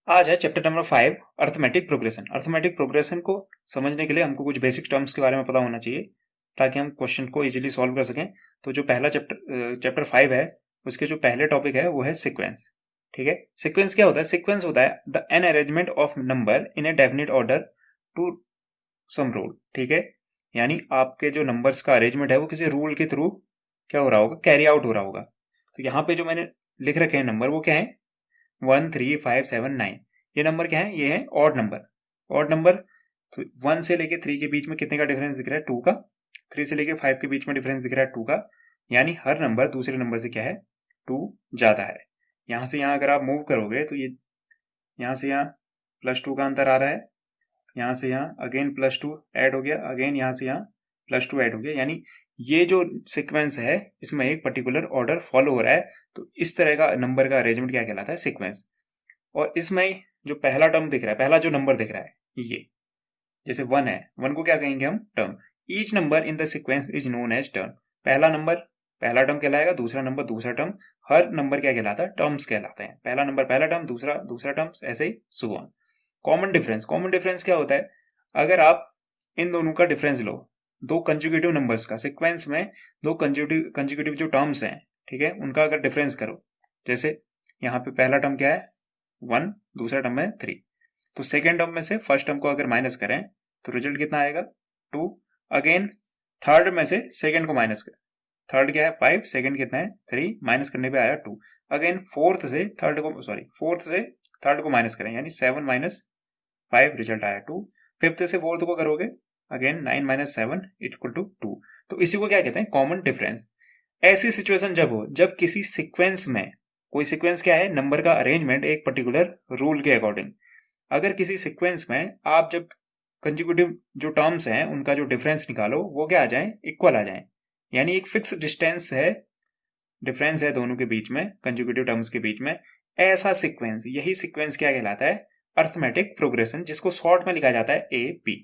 आज है chapter number 5 arithmetic progression. Arithmetic progression को समझने के लिए हमको कुछ बेसिक टर्म्स के बारे में पता होना चाहिए ताकि हम क्वेश्चन को इजीली सॉल्व कर सकें। तो जो पहला चैप्टर 5 है उसके जो पहले टॉपिक है वो है सीक्वेंस। ठीक है, सीक्वेंस क्या होता है? सीक्वेंस होता है the an arrangement of number in a definite order to some rule. ठीक है, यानी आपके जो नंबर्स का अरेंजमेंट है वो किसी रूल के थ्रू क्या हो रहा होगा, कैरी आउट हो रहा होगा। तो यहाँ पे जो मैंने लिख रखे हैं नंबर वो क्या है? 1, 3, 5, 7, 9। ये नंबर क्या है? ये है ऑड नंबर। ऑड नंबर तो 1 से लेके 3 के बीच में कितने का डिफरेंस दिख रहा है? 2 का। 3 से लेके 5 के बीच में डिफरेंस दिख रहा है 2 का। यानी हर नंबर दूसरे नंबर से क्या है? 2 ज्यादा है। यहां से यहां अगर आप मूव करोगे तो ये यहां से यहाँ +2 का अंतर आ रहा है, यहां से यहाँ अगेन +2 ऐड हो गया, अगेन यहां से यहाँ +2 ऐड हो गया। यानी ये जो सीक्वेंस है इसमें एक पर्टिकुलर ऑर्डर फॉलो हो रहा है। तो इस तरह का नंबर का अरेंजमेंट क्या कहलाता है? सीक्वेंस। और इसमें जो पहला टर्म दिख रहा है, पहला जो नंबर दिख रहा है ये, जैसे 1 है, 1 को क्या कहेंगे हम? Term. Each number in the sequence is known as term. पहला नंबर पहला टर्म कहलाएगा, दूसरा नंबर दूसरा टर्म। हर नंबर क्या कहलाता है? टर्म्स कहलाते हैं। पहला नंबर पहला टर्म, दूसरा दूसरा टर्म्स, ऐसे ही so on. Common difference. Common difference क्या होता है? अगर आप इन दोनों का डिफरेंस लो, दो कंजुगेटिव नंबर्स का, सीक्वेंस में दो कंजुगेटिव जो टर्म्स हैं, ठीक है, उनका अगर डिफरेंस करो, जैसे यहाँ पे पहला टर्म क्या है? 1, दूसरा टर्म है 3। तो सेकेंड टर्म में से फर्स्ट टर्म को अगर माइनस करें तो रिजल्ट कितना आएगा? 2। अगेन थर्ड में से सेकेंड को माइनस करें, थर्ड क्या है? 5, सेकेंड कितना है? 3, माइनस करने पे आया 2। अगेन फोर्थ से थर्ड को माइनस करें, यानी 7 माइनस 5, रिजल्ट आया 2। फिफ्थ से फोर्थ को करोगे, अगेन 9 माइनस 7 इक्वल टू 2। तो इसी को क्या कहते हैं? Common difference. ऐसी सिचुएशन जब हो जब किसी सीक्वेंस में, कोई सीक्वेंस क्या है? नंबर का अरेंजमेंट एक पर्टिकुलर रूल के अकॉर्डिंग। अगर किसी सीक्वेंस में आप जब कंजिक्यूटिव जो टर्म्स हैं उनका जो डिफरेंस निकालो वो क्या आ जाए? इक्वल आ जाए। यानी एक फिक्स डिस्टेंस है, डिफरेंस है दोनों के बीच में, कंजिक्यूटिव टर्म्स के बीच में। ऐसा सीक्वेंस, यही सीक्वेंस क्या कहलाता है? अर्थमेटिक प्रोग्रेशन, जिसको शॉर्ट में लिखा जाता है AP।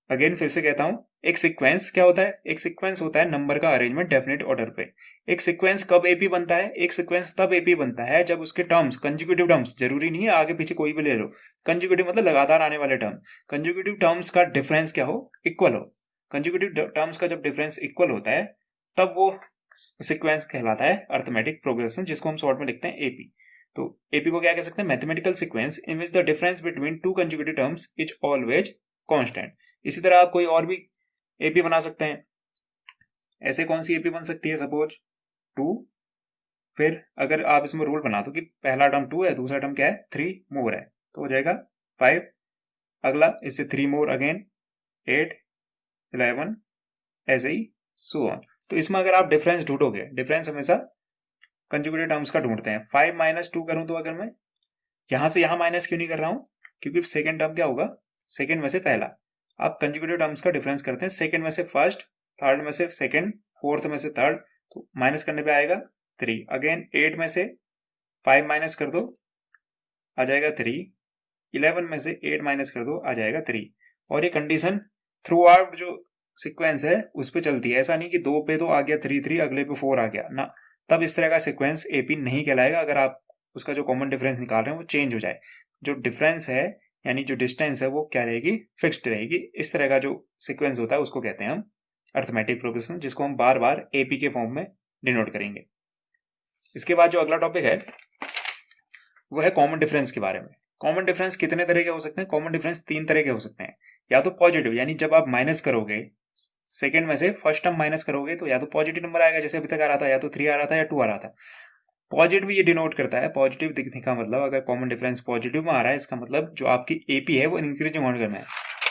अगेन फिर से कहता हूं, एक सीक्वेंस क्या होता है? एक सीक्वेंस होता है नंबर का अरेंजमेंट डेफिनेट ऑर्डर पे। एक सीक्वेंस कब AP बनता है? एक सीक्वेंस तब AP बनता है जब उसके टर्म्स, कंजिक्यूटिव टर्म्स, जरूरी नहीं है आगे पीछे कोई भी ले लो, कंजिक्यूटिव मतलब लगातार आने वाले टर्म, कंजिक्यूटिव टर्म्स का डिफरेंस क्या हो? इक्वल हो। कंजिक्यूटिव टर्म्स का जब डिफरेंस इक्वल होता है तब वो सीक्वेंस कहलाता है अर्थमेटिक प्रोग्रेशन, जिसको हम शॉर्ट में लिखते हैं AP। तो AP को क्या कह सकते हैं? Mathematical sequence in which the difference between two consecutive terms is always constant. इसी तरह आप कोई और भी AP बना सकते हैं। ऐसे कौन सी AP बन सकती है? सपोज 2, फिर अगर आप इसमें रूल बना दो कि पहला टर्म 2 है, दूसरा टर्म क्या है? 3 मोर है, तो हो जाएगा 5। अगला इससे 3 मोर, अगेन 8, 11, ऐसे ही सो ऑन। तो इसमें अगर आप डिफरेंस ढूंढोगे, डिफरेंस हमेशा कंजुगेटिव टर्म्स का ढूंढते हैं। 5 माइनस 2 करूं तो अगर मैं यहां से यहां माइनस क्यों नहीं कर रहा हूं? क्योंकि सेकेंड टर्म क्या होगा? सेकेंड में से पहला। आप कंजुगेटिव टर्म्स का डिफरेंस करते हैं, सेकेंड में से फर्स्ट, थर्ड में से सेकेंड, फोर्थ में से थर्ड, तो माइनस करने पे आएगा 3। अगेन 8 में से 5 माइनस कर दो, आ जाएगा 3। 11 में से 8 माइनस कर दो, आ जाएगा 3। और ये कंडीशन थ्रू आउट जो सीक्वेंस है उस पर चलती है। ऐसा नहीं कि 2 पे तो आ गया 3 3, अगले पे 4 आ गया ना, तब इस तरह का सीक्वेंस AP नहीं कहलाएगा। अगर आप उसका जो कॉमन डिफरेंस निकाल रहे हैं वो चेंज हो जाए, जो डिफरेंस है यानी जो डिस्टेंस है वो क्या रहेगी? फिक्स्ड रहेगी। इस तरह का जो सीक्वेंस होता है उसको कहते हैं हम अर्थमेटिक प्रोग्रेशन, जिसको हम बार बार AP के फॉर्म में डिनोट करेंगे। इसके बाद जो अगला टॉपिक है वो है कॉमन डिफरेंस के बारे में। कॉमन डिफरेंस कितने तरह के हो सकते हैं? कॉमन डिफरेंस 3 तरह के हो सकते हैं। या तो पॉजिटिव, यानी जब आप माइनस करोगे, सेकेंड में से फर्स्ट टर्म माइनस करोगे तो या तो पॉजिटिव नंबर आएगा, जैसे अभी तक आ रहा था, या तो 3 आ रहा था या 2 आ रहा था। पॉजिटिव ये डिनोट करता है, पॉजिटिव दिखने का मतलब, अगर कॉमन डिफरेंस पॉजिटिव में आ रहा है इसका मतलब जो आपकी AP है वो इंक्रीजिंग ऑर्डर में है।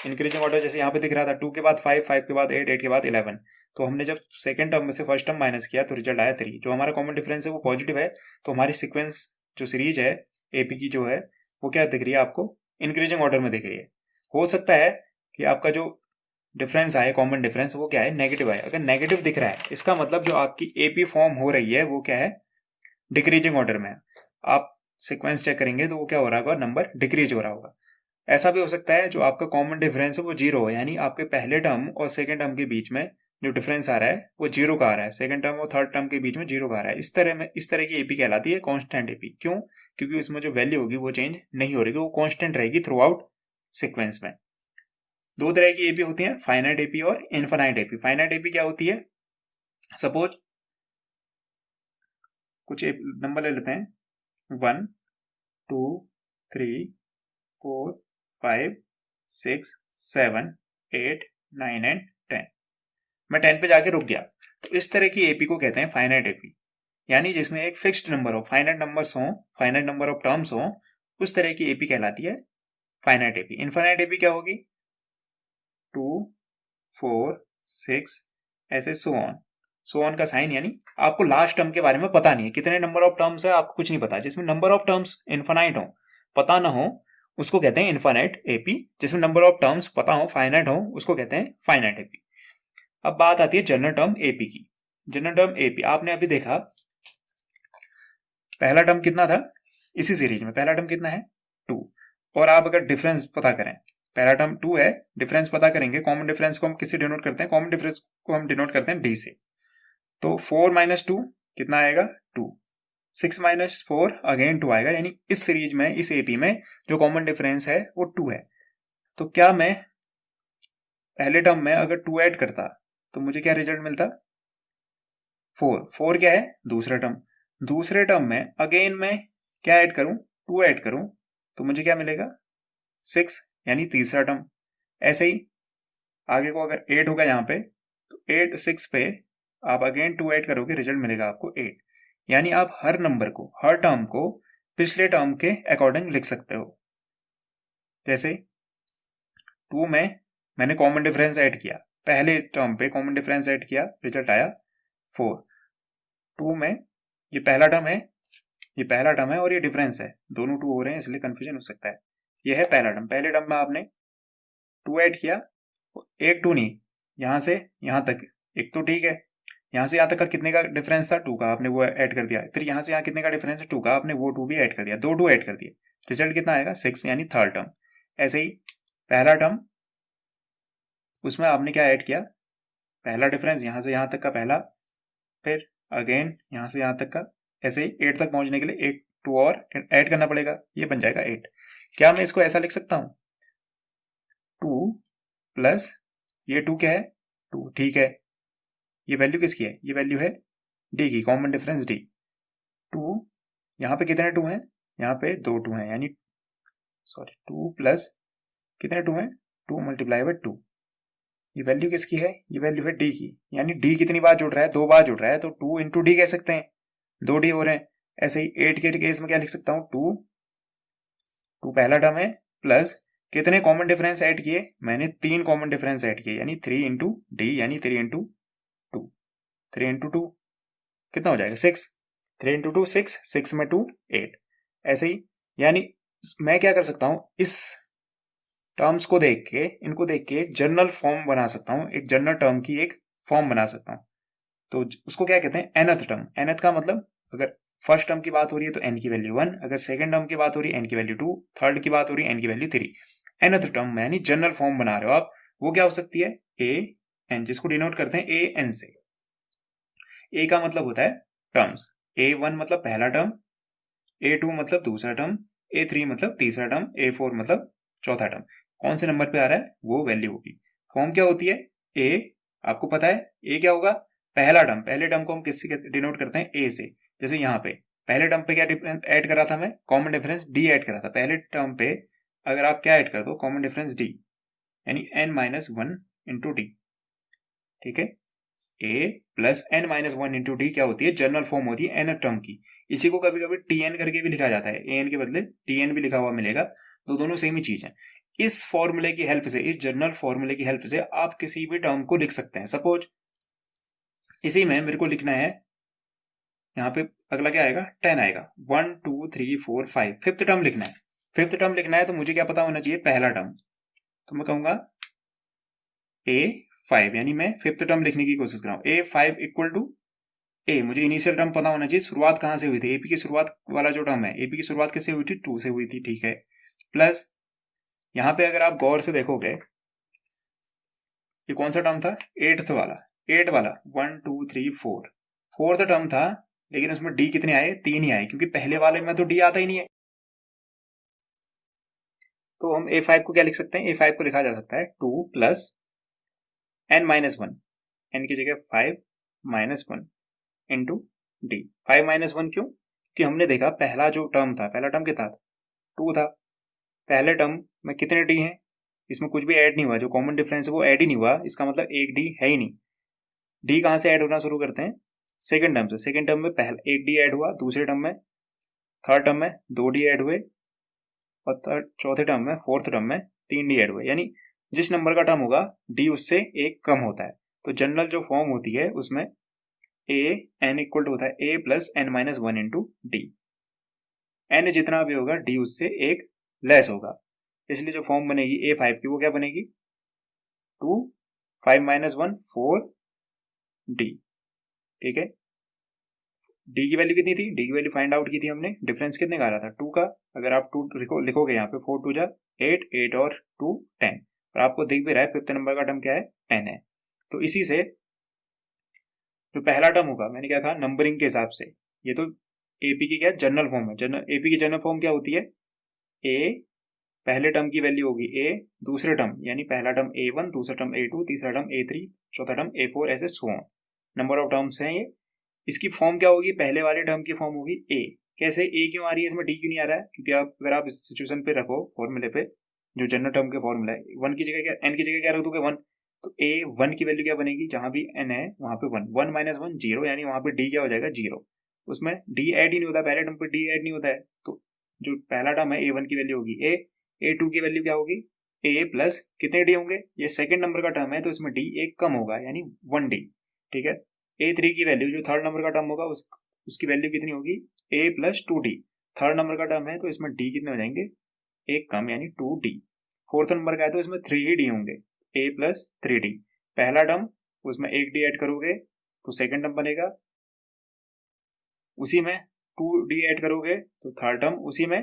इंक्रीजिंग ऑर्डर जैसे यहाँ पे दिख रहा था, 2 के बाद 5, 5 के बाद 8, 8 के बाद 11। तो हमने जब सेकंड टर्म में से फर्स्ट टर्म माइनस किया तो रिजल्ट आया 3। जो हमारा कॉमन डिफरेंस है वो पॉजिटिव है, तो हमारी सीक्वेंस जो सीरीज है AP की जो है वो क्या दिख रही है आपको? इंक्रीजिंग ऑर्डर में दिख रही है। हो सकता है कि आपका जो डिफरेंस आए, कॉमन डिफरेंस, वो क्या है? नेगेटिव आए। अगर नेगेटिव दिख रहा है इसका मतलब जो आपकी AP फॉर्म हो रही है वो क्या है? डिक्रीजिंग ऑर्डर में। आप सीक्वेंस चेक करेंगे तो वो क्या हो रहा होगा? नंबर डिक्रीज हो रहा होगा। ऐसा भी हो सकता है जो आपका कॉमन डिफरेंस है वो 0 हो, यानी आपके पहले टर्म और सेकेंड टर्म के बीच में जो डिफरेंस आ रहा है वो 0 का आ रहा है, सेकेंड टर्म और थर्ड टर्म के बीच में 0 का आ रहा है। इस तरह की AP कहलाती है कांस्टेंट AP। क्यों? क्योंकि उसमें जो वैल्यू होगी वो चेंज नहीं हो रही, वो कांस्टेंट रहेगी थ्रू आउट सीक्वेंस में। दो तरह की एपी होती है, फाइनाइट एपी और इनफाइनाइट एपी। फाइनाइट एपी क्या होती है, सपोज कुछ नंबर ले लेते हैं, 1 2 3 4 5 6 7 8 9 एंड 10। मैं 10 पे जाके रुक गया, तो इस तरह की एपी को कहते हैं फाइनाइट एपी, यानी जिसमें एक फिक्स्ड नंबर हो, फाइनाइट नंबर्स हो, फाइनाइट नंबर ऑफ टर्म्स हो, उस तरह की एपी कहलाती है फाइनाइट एपी। इनफाइनाइट एपी क्या होगी, 2 4 6 ऐसे सो ऑन का साइन, यानी आपको लास्ट टर्म के बारे में पता नहीं है, कितने नंबर ऑफ टर्म्स है आपको कुछ नहीं पता, जिसमें नंबर ऑफ टर्म्स इनफाइनाइट हो, पता ना हो, उसको कहते हैं इनफाइनाइट एपी। जिसमें नंबर ऑफ टर्म्स पता हो, फाइनाइट हो, उसको कहते हैं फाइनाइट एपी। अब बात आती है जनरल टर्म एपी की। जनरल टर्म एपी आपने अभी देखा, पहला टर्म कितना था इसी सीरीज में, पहला टर्म कितना है 2, और आप अगर डिफरेंस पता करें, पहला टर्म 2 है, डिफरेंस पता करेंगे, कॉमन डिफरेंस को हम किससे डिनोट करते हैं, कॉमन डिफरेंस को हम डिनोट करते हैं डी से। तो 4 माइनस 2 कितना आएगा 2, 6 माइनस 4 अगेन 2 आएगा, यानी इस सीरीज में, इस एपी में जो कॉमन डिफरेंस है वो 2 है। तो क्या मैं पहले टर्म में अगर 2 ऐड करता तो मुझे क्या रिजल्ट मिलता, 4। 4 क्या है, दूसरा टर्म, दूसरे टर्म में अगेन मैं क्या ऐड करूं, 2 ऐड करूं, तो मुझे क्या मिलेगा 6, यानी तीसरा टर्म। ऐसे ही आगे को अगर 8 होगा यहाँ पे, तो 8 6 पे आप अगेन 2 ऐड करोगे, रिजल्ट मिलेगा आपको 8। यानी आप हर नंबर को, हर टर्म को पिछले टर्म के अकॉर्डिंग लिख सकते हो। जैसे 2 में मैंने कॉमन डिफरेंस ऐड किया, पहले टर्म पे कॉमन डिफरेंस ऐड किया, रिजल्ट आया 4। 2 में ये पहला टर्म है, ये पहला टर्म है और ये डिफरेंस है, दोनों 2 हो रहे हैं इसलिए कंफ्यूजन हो सकता है। ये है पहला टर्म, पहले टर्म में आपने 2 ऐड किया, एक 2 नहीं, यहां से यहां तक एक तो ठीक है, यहां से यहां तक का कितने का डिफरेंस था 2 का, आपने वो ऐड कर दिया, फिर यहां से यहां कितने का डिफरेंस है 2 का, आपने वो 2 भी ऐड कर दिया, दो 2 ऐड कर दिए, रिजल्ट कितना आएगा 6, यानी थर्ड टर्म। ऐसे ही पहला टर्म, उसमें आपने क्या ऐड किया, पहला डिफरेंस यहां से यहां तक का पहला, फिर अगेन यहां से यहां तक का, ऐसे ही 8 तक पहुंचने के लिए एक 2 और ऐड करना पड़ेगा, ये बन जाएगा 8। क्या मैं इसको ऐसा लिख सकता हूं, 2 प्लस ये 2 क्या है 2, ठीक है, ये वैल्यू किसकी है, ये वैल्यू है डी की, कॉमन डिफरेंस डी। 2 यहाँ पे कितने 2 हैं, यहाँ पे 2 2 हैं, यानी सॉरी 2 प्लस कितने 2 हैं 2 मल्टीप्लाई बाय 2, ये वैल्यू किसकी है, ये वैल्यू है डी की, यानी डी कितनी बार जुड़ रहा है, 2 बार जुड़ रहा है, तो 2 इंटू डी कह सकते हैं, 2 डी हो रहे हैं। ऐसे ही 8 के केस में क्या लिख सकता हूँ, 2 पहला टर्म है, प्लस कितने कॉमन डिफरेंस ऐड किए, मैंने 3 कॉमन डिफरेंस ऐड किए, यानी 3 इंटू डी, यानी 3 इंटू 2, 3 इंटू 2 कितना हो जाएगा 6, 3 इंटू 2 6, 6 में 2 8। ऐसे ही यानी मैं क्या कर सकता हूं, इस टर्म्स को देख के, इनको देख के एक जनरल फॉर्म बना सकता हूं, एक जनरल टर्म की एक फॉर्म बना सकता हूं। तो उसको क्या कहते हैं, एनथ टर्म। एनथ का मतलब, अगर फर्स्ट टर्म की बात हो रही है तो एन की वैल्यू 1, अगर सेकंड टर्म की बात हो रही है एन की वैल्यू 2, थर्ड की बात हो रही है एन की वैल्यू 3। एनथ टर्म यानी जनरल फॉर्म बना रहे हो आप, वो क्या हो सकती है ए एन, जिसको डिनोट करते हैं ए एन से। ए का मतलब होता है टर्म्स, A1 मतलब पहला टर्म, A2 मतलब दूसरा टर्म, A3 मतलब तीसरा टर्म, A4 मतलब चौथा टर्म। कौन से नंबर पे आ रहा है वो वैल्यू होगी। फॉर्म क्या होती है, ए, आपको पता है ए क्या होगा, पहला टर्म, पहले टर्म को हम किससे डिनोट करते हैं ए से। जैसे यहाँ पे पहले टर्म पे क्या डिफरेंस ऐड करा था मैं, कॉमन डिफरेंस डी ऐड करा था, पहले टर्म पे अगर आप क्या ऐड कर दो, कॉमन डिफरेंस डी, यानी n माइनस 1 इंटू डी, ठीक है। A plus N minus 1 into D क्या होती है, जनरल फॉर्म होती है एन टर्म की। इसी को कभी कभी टी एन करके भी लिखा जाता है, ए एन के बदले टी एन भी लिखा हुआ मिलेगा, तो दोनों सेम ही चीज है। इस फॉर्मूले की हेल्प से, इस जनरल फॉर्मूले की हेल्प से आप किसी भी टर्म को लिख सकते हैं। सपोज इसी में मेरे को लिखना है, यहाँ पे अगला क्या आएगा 10 आएगा, 1 2 3 4 5, फिफ्थ टर्म लिखना है। फिफ्थ टर्म लिखना है तो मुझे क्या पता होना चाहिए, पहला टर्म, तो मैं कहूंगा A5, यानी मैं फिफ्थ टर्म लिखने की कोशिश कर रहा हूँ। A5 इक्वल टू ए, मुझे इनिशियल टर्म पता होना चाहिए, शुरुआत कहां से हुई थी, एपी की शुरुआत वाला जो टर्म है, एपी की शुरुआत किससे हुई थी 2 से हुई थी, ठीक है। प्लस यहाँ पे अगर आप गौर से देखोगे, ये कौन सा टर्म था, एट्थ वाला, 8 वाला 1 2 3 4, फोर्थ टर्म था लेकिन उसमें डी कितने आए, 3 ही आए, क्योंकि पहले वाले में तो डी आता ही नहीं है। तो हम A5 को क्या लिख सकते हैं, A5 को लिखा जा सकता है 2 प्लस n-1, n की जगह 5 माइनस 1 इंटू डी। 5 माइनस 1 क्यों, कि हमने देखा पहला जो टर्म था, पहला टर्म कितना था, 2 था। पहले टर्म में कितने डी हैं, इसमें कुछ भी ऐड नहीं हुआ, जो कॉमन डिफरेंस है वो ऐड ही नहीं हुआ, इसका मतलब एक डी है ही नहीं। डी कहाँ से ऐड होना शुरू करते हैं, सेकंड टर्म से। सेकंड टर्म में पहला एक डी ऐड हुआ, दूसरे टर्म में, थर्ड टर्म में 2 डी ऐड हुए, और चौथे टर्म में, फोर्थ टर्म में 3 डी ऐड हुए। यानी जिस नंबर का टर्म होगा डी उससे एक कम होता है। तो जनरल जो फॉर्म होती है उसमें ए एन इक्वल टू होता है A plus N minus 1 into D. N जितना भी होगा डी उससे एक लेस होगा, इसलिए जो फॉर्म बनेगी A5 की वो क्या बनेगी, 2 5 माइनस 1 4 डी। ठीक है, डी की वैल्यू कितनी थी, डी की वैल्यू फाइंड आउट की थी हमने, डिफरेंस कितने का आ रहा था, 2 का। अगर आप 2 लिखोगे यहाँ पे 4 2 जा 8, 8 और 2 10, और आपको दिख भी रहा है फिफ्थ नंबर का टर्म क्या है, 10 है। तो इसी से जो पहला टर्म होगा, मैंने क्या कहा, नंबरिंग के हिसाब से, ये तो एपी की क्या जनरल फॉर्म है, एपी की जनरल फॉर्म क्या होती है, ए पहले टर्म की वैल्यू होगी ए, दूसरे टर्म यानी पहला टर्म A1, दूसरा टर्म A2, तीसरा टर्म A3, चौथा टर्म A4, ऐसे so on, number of terms हैं ये। इसकी फॉर्म क्या होगी, पहले वाले टर्म की फॉर्म होगी ए। कैसे ए क्यों आ रही है इसमें, डी क्यों नहीं आ रहा है, क्योंकि आप अगर आप इस सिचुएशन पे रखो फॉर्मूले पे, जो जनरल टर्म के फॉर्मूला है, वन की जगह क्या, एन की जगह क्या रख दोगे, 1, तो ए 1 की वैल्यू क्या बनेगी, जहां भी एन है वहां पे 1, 1 माइनस 1 0, यानी वहां पे डी क्या हो जाएगा, 0। उसमें डी ऐड ही नहीं होता, पहले टर्म पे डी ऐड नहीं होता है, तो जो पहला टर्म है A1 की वैल्यू होगी ए, A2 की वैल्यू क्या होगी, ए प्लस कितने डी होंगे, ये सेकंड नंबर का टर्म है तो इसमें डी एक कम होगा, यानी 1 डी। ठीक है, A3 की वैल्यू जो थर्ड नंबर का टर्म होगा उसकी वैल्यू कितनी होगी, ए प्लस 2 डी। थर्ड नंबर का टर्म है तो इसमें डी कितने हो जाएंगे, एक कम, यानी 2 डी। फोर्थ नंबर का है तो इसमें 3 ही डी होंगे, ए प्लस 3 डी। पहला टर्म उसमें एक डी ऐड करोगे तो सेकंड टर्म बनेगा, उसी में 2 डी ऐड करोगे तो थर्ड टर्म, उसी में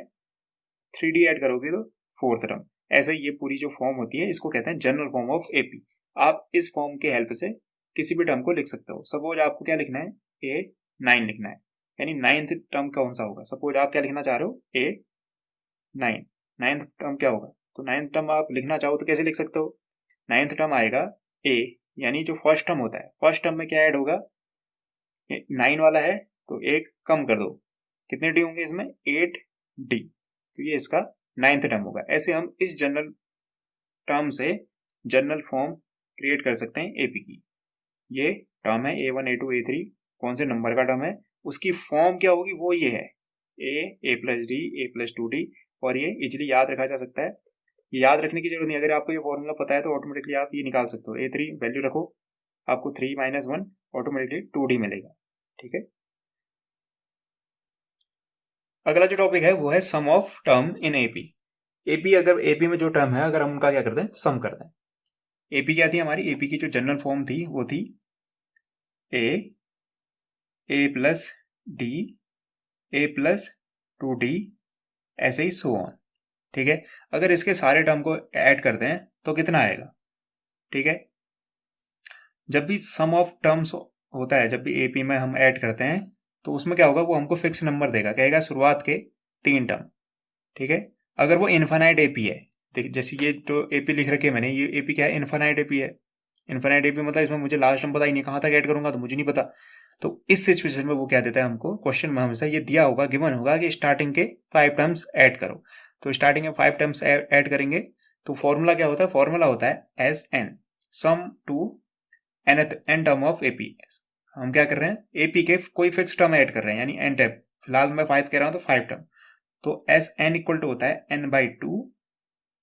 3 डी ऐड करोगे तो फोर्थ टर्म। ऐसे ये पूरी जो फॉर्म होती है इसको कहते हैं जनरल फॉर्म ऑफ एपी। आप इस फॉर्म के हेल्प से किसी भी टर्म को लिख सकते हो। सपोज आपको क्या लिखना है, A9 लिखना है, यानी नाइन्थ टर्म कौन सा होगा, सपोज आप क्या लिखना चाह रहे हो, A9, नाइन्थ टर्म क्या होगा, तो नाइन्थ टर्म आप लिखना चाहो तो कैसे लिख सकते हो, नाइन्थ टर्म आएगा A, यानी जो फर्स्ट टर्म होता है, फर्स्ट टर्म में क्या ऐड होगा, 9 वाला है तो एक कम कर दो, कितने डी होंगे इसमें, 8 डी, तो ये इसका नाइन्थ टर्म होगा। ऐसे हम इस जनरल टर्म से जनरल फॉर्म क्रिएट कर सकते हैं एपी की। ये टर्म है A1 A2 A3, कौन से नंबर का टर्म है, उसकी फॉर्म क्या होगी वो ये है, A plus D, A plus 2 D, और ये इजिली याद रखा जा सकता है। ये याद रखने की जरूरत नहीं, अगर आपको ये फॉर्मूला पता है तो ऑटोमेटिकली आप ये निकाल सकते हो, A3 वैल्यू रखो, आपको 3 माइनस 1 ऑटोमेटिकली 2D मिलेगा। ठीक है, अगला जो टॉपिक है वो है sum of term in AP. AP, अगर एपी में जो टर्म है अगर हम उनका क्या करते हैं, सम करते हैं। एपी क्या थी हमारी, एपी की जो जनरल फॉर्म थी वो थी ए प्लस डी, ए प्लस 2D, ऐसे ही सो ऑन। ठीक है, अगर इसके सारे टर्म को ऐड करते हैं तो कितना आएगा। ठीक है, जब भी सम ऑफ टर्म्स होता है, जब भी एपी में हम ऐड करते हैं तो उसमें क्या होगा, वो हमको फिक्स नंबर देगा, कहेगा शुरुआत के 3 टर्म। ठीक है, अगर वो इन्फानाइट एपी है, जैसे ये जो एपी लिख रखे मैंने, ये एपी क्या है, इन्फानाइट एपी है। इन्फानाइट एपी मतलब इसमें मुझे लास्ट टर्म पता ही नहीं, कहाँ तक ऐड करूंगा तो मुझे नहीं पता। तो इस सिचुएशन में वो क्या देता है हमको, क्वेश्चन में हमेशा ये दिया होगा, गिवन होगा कि स्टार्टिंग के 5 टर्म्स ऐड करो। तो स्टार्टिंग में 5 टर्म्स ऐड करेंगे तो फॉर्मूला क्या होता है, फॉर्मूला होता है S n, sum to n term of AP. हम क्या कर रहे हैं, एपी के कोई फिक्स टर्म ऐड कर रहे हैं, यानी एन टर्म, फिलहाल मैं 5 कह रहा हूं तो 5 टर्म, तो एस एन इक्वल टू होता है n/2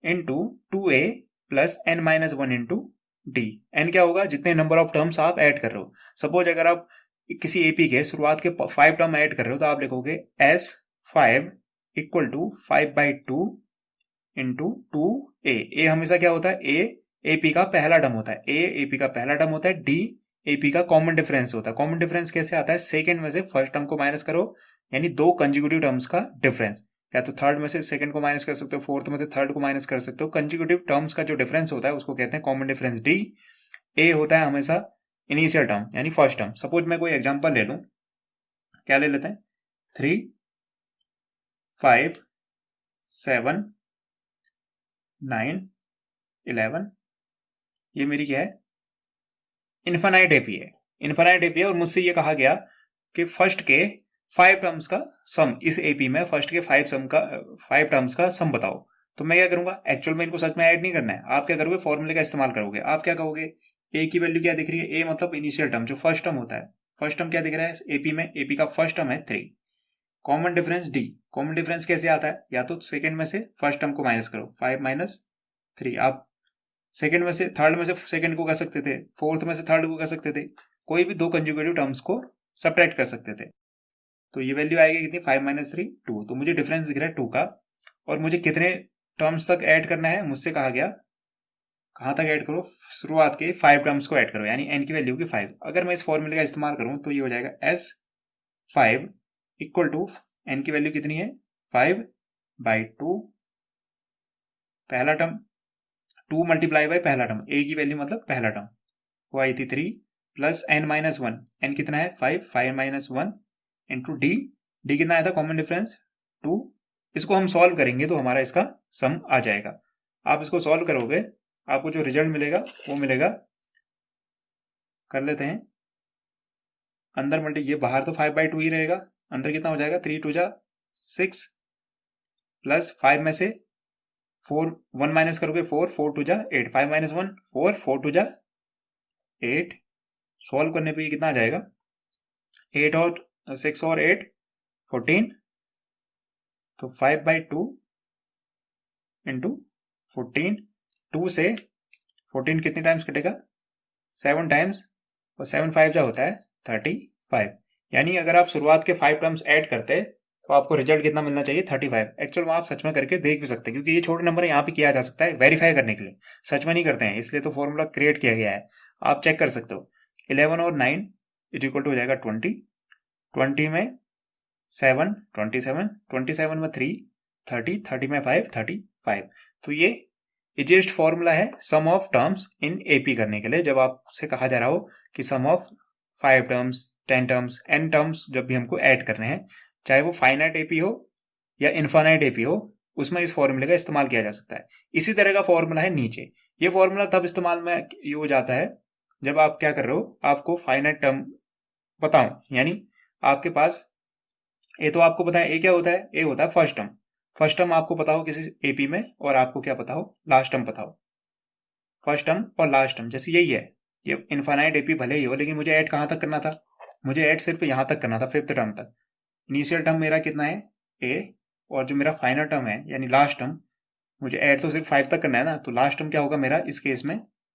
into 2a plus n-1 into D. N क्या होगा, जितने नंबर ऑफ टर्म्स आप ऐड कर रहे हो। सपोज अगर आप किसी एपी के शुरुआत के 5 टर्म ऐड कर रहे हो तो आप लिखोगे S5 equal to 5/2 into 2a। ए हमेशा क्या होता है, ए एपी का पहला टर्म होता है, ए एपी का पहला टर्म होता है, डी एपी का कॉमन डिफरेंस होता है। कॉमन डिफरेंस कैसे आता है, सेकंड में से फर्स्ट टर्म को माइनस करो, यानी 2 कंजिक्यूटिव टर्म्स का डिफरेंस, या तो थर्ड में से सेकंड को माइनस कर सकते हो, फोर्थ में से थर्ड को माइनस कर सकते हो। कंजिक्यूटिव टर्म्स का जो डिफरेंस होता है उसको कहते हैं कॉमन डिफरेंस डी। ए होता है हमेशा इनिशियल टर्म यानी फर्स्ट टर्म। सपोज मैं कोई एग्जांपल ले लूं, क्या ले लेते हैं 3 5 7 9 11, ये मेरी क्या है इन्फानाइट एपी है, इन्फानाइट एपी है। और मुझसे ये कहा गया कि फर्स्ट के 5 टर्म्स का सम, इस एपी में फर्स्ट के 5 टर्म्स का सम बताओ। तो मैं क्या करूंगा, एक्चुअल में इनको सच में ऐड नहीं करना है, आप क्या करोगे फॉर्मूले का इस्तेमाल करोगे। आप क्या कहोगे, ए की वैल्यू क्या दिख रही है, ए मतलब इनिशियल टर्म जो फर्स्ट टर्म होता है, फर्स्ट टर्म क्या दिख रहा है एपी में, एपी का फर्स्ट टर्म है 3। Common difference D, common difference कैसे आता है, या तो सेकंड में से फर्स्ट टर्म को माइनस करो, 5 माइनस 3, आप सेकंड में से थर्ड में से सेकंड को कर सकते थे, फोर्थ में से थर्ड को कर सकते थे, कोई भी दो कंजुगेटिव टर्म्स को सब्ट्रैक्ट कर सकते थे। तो ये वैल्यू आएगी कितनी 5 माइनस 3 2। तो मुझे डिफरेंस दिख रहा है 2 का, और मुझे कितने टर्म्स तक ऐड करना है, मुझसे कहा गया कहां तक ऐड करो, शुरुआत के 5 टर्म्स को ऐड करो, यानी n की वैल्यू की 5। अगर मैं इस फॉर्मूले का इस्तेमाल करूं तो ये हो जाएगा S5 इक्वल टू n की वैल्यू कितनी है 5/2, पहला टर्म 2 मल्टीप्लाई बाय पहला टर्म, a की वैल्यू मतलब पहला टर्म वो आई थी 3 प्लस n माइनस 1, n कितना है 5 माइनस 1 इंटू डी, डी कितना आया था कॉमन डिफरेंस 2। इसको हम सॉल्व करेंगे तो हमारा इसका सम आ जाएगा। आप इसको सॉल्व करोगे, आपको जो रिजल्ट मिलेगा वो मिलेगा, कर लेते हैं अंदर मल्टी, ये बाहर तो 5/2 ही रहेगा, अंदर कितना हो जाएगा 3 2 जा 6 प्लस 5 में से 4 1 माइनस करोगे 4 4 2 जा 8, 5 माइनस 1 4 4 2 जा 8। सॉल्व करने पे ये कितना आ जाएगा 8 और 6 और 8 14, तो 5/2 इंटू 14, 2 से 14 कितने टाइम्स कटेगा 7 टाइम्स, और 7 5 जा होता है 35। यानी अगर आप शुरुआत के 5 टर्म्स ऐड करते तो आपको रिजल्ट कितना मिलना चाहिए 35। एक्चुअल में आप सच में करके देख भी सकते हैं, क्योंकि ये छोटे नंबर यहाँ पे किया जा सकता है वेरीफाई करने के लिए, सच में नहीं करते हैं, इसलिए तो फॉर्मूला क्रिएट किया गया है, आप चेक कर सकते हो। 11 और 9 इज इक्वल टू हो जाएगा 20, 20 में 7 27, 27 में 3 30, 30 में 5 35। तो ये इजीएस्ट फॉर्मूला है sum of terms in AP करने के लिए, जब आपसे कहा जा रहा हो कि sum of 5 terms 10 terms n terms जब भी हमको ऐड करने हैं, चाहे वो फाइनाइट एपी हो या इनफाइनाइट एपी हो, उसमें इस फॉर्मूले का इस्तेमाल किया जा सकता है। इसी तरह का फॉर्मूला है नीचे, ये फॉर्मूला तब इस्तेमाल में ये हो जाता है जब आप क्या कर रहे हो, आपको फाइनाइट टर्म बताओ, यानी आपके पास ए तो आपको पता है ए क्या होता है, ए होता है फर्स्ट टर्म, फर्स्ट टर्म आपको पता हो किसी एपी में, और आपको क्या पता हो लास्ट टर्म पता हो, फर्स्ट टर्म और लास्ट टर्म जैसे यही है, ये इनफाइनाइट एपी भले ही हो, लेकिन मुझे ऐड कहां तक करना था, मुझे ऐड सिर्फ यहां तक करना था 5th टर्म तक। इनिशियल टर्म मेरा कितना है ए, और जो मेरा फाइनल टर्म है यानी लास्ट टर्म, मुझे ऐड तो सिर्फ 5 तक करना है ना, तो लास्ट टर्म क्या होगा मेरा इस केस में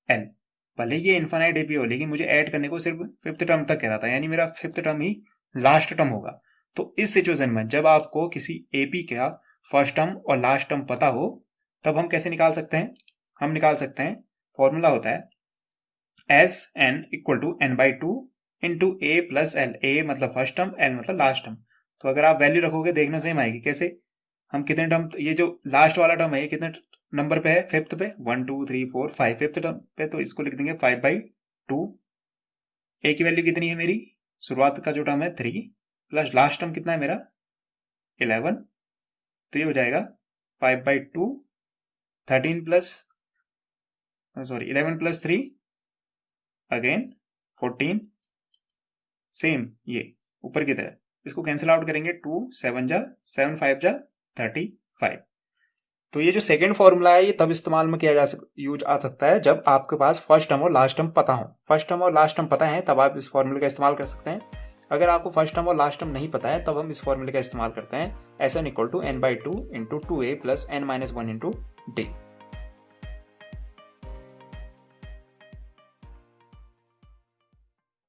एल। भले ये इनफाइनाइट एपी हो, लेकिन मुझे ऐड करने को सिर्फ 5th टर्म तक कह रहा था, यानी मेरा 5th टर्म ही लास्ट टर्म होगा। तो इस सिचुएशन में जब आपको किसी एपी का फर्स्ट टर्म और लास्ट टर्म पता हो, तब हम कैसे निकाल सकते हैं, हम निकाल सकते हैं, फॉर्मूला होता है S N equal to n/2 into A plus L, A मतलब फर्स्ट टर्म, एल मतलब लास्ट टर्म। तो अगर आप वैल्यू रखोगे देखना सेम आएगी, कैसे, हम कितने टर्म, ये जो लास्ट वाला टर्म है ये कितने नंबर पे है 5th पे, 1 2 3 4 5, 5th टर्म पे, तो इसको लिख देंगे 5/2। ए की वैल्यू कितनी है मेरी, शुरुआत का जो टर्म है 3 प्लस लास्ट टर्म कितना है मेरा 11, तो ये हो जाएगा 5/2, 13 प्लस 11 प्लस 3 अगेन 14, सेम ये ऊपर की तरह, इसको कैंसिल आउट करेंगे 2 7 जा 7 5 जा 35। तो ये जो सेकंड फॉर्मूला है ये तब इस्तेमाल में किया जा यूज आ सकता है जब आपके पास फर्स्ट टर्म और लास्ट टर्म पता हो, फर्स्ट टर्म और लास्ट टर्म पता है तब आप इस फॉर्मूले का इस्तेमाल कर सकते हैं। अगर आपको फर्स्ट टर्म और लास्ट टर्म नहीं पता है तब हम इस फॉर्मूले का इस्तेमाल करते हैं, SN equal to n/2 into 2a plus n-1 into D.